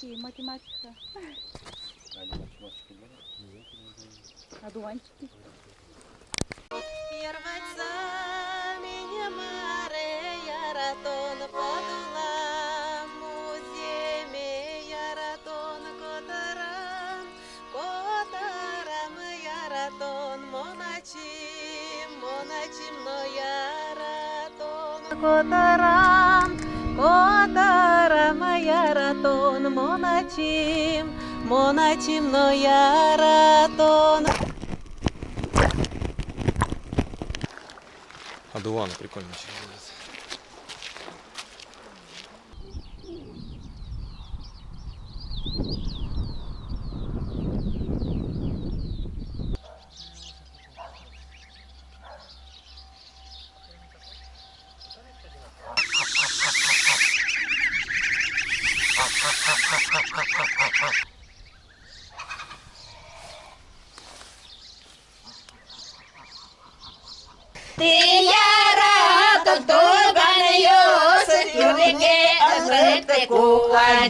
ці математика. Одуванчики. Ярваться меня Мария ратон подула муземе яратон котарам яратон моначим но яратон котарам яратон моначим но яратон. Одуваны прикольно очень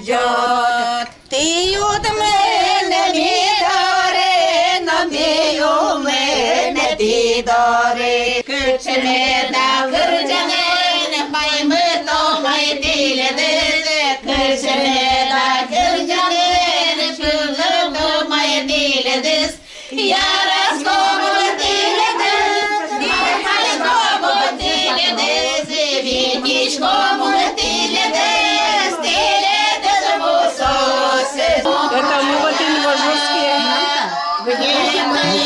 выглядят. Ти від мене мідори, но мій у мене ти дори. Кичене да кирджане, пойми то май ділі дизи. Кичене да кирджане, пойми то май ділі диз. Я розкому ділі диз, я розкому ділі диз, вінічкому ділі диз. Это мы вот инважурские.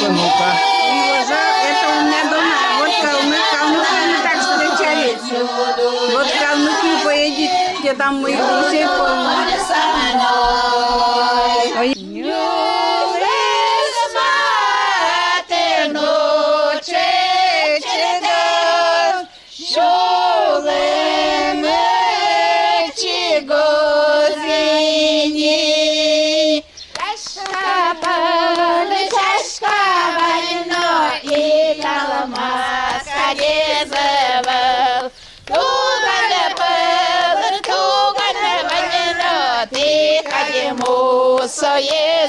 Ну-ка. Это у меня дома. Вот калмыки не так встречались. Вот калмыки поедет, где там мы друзей Своє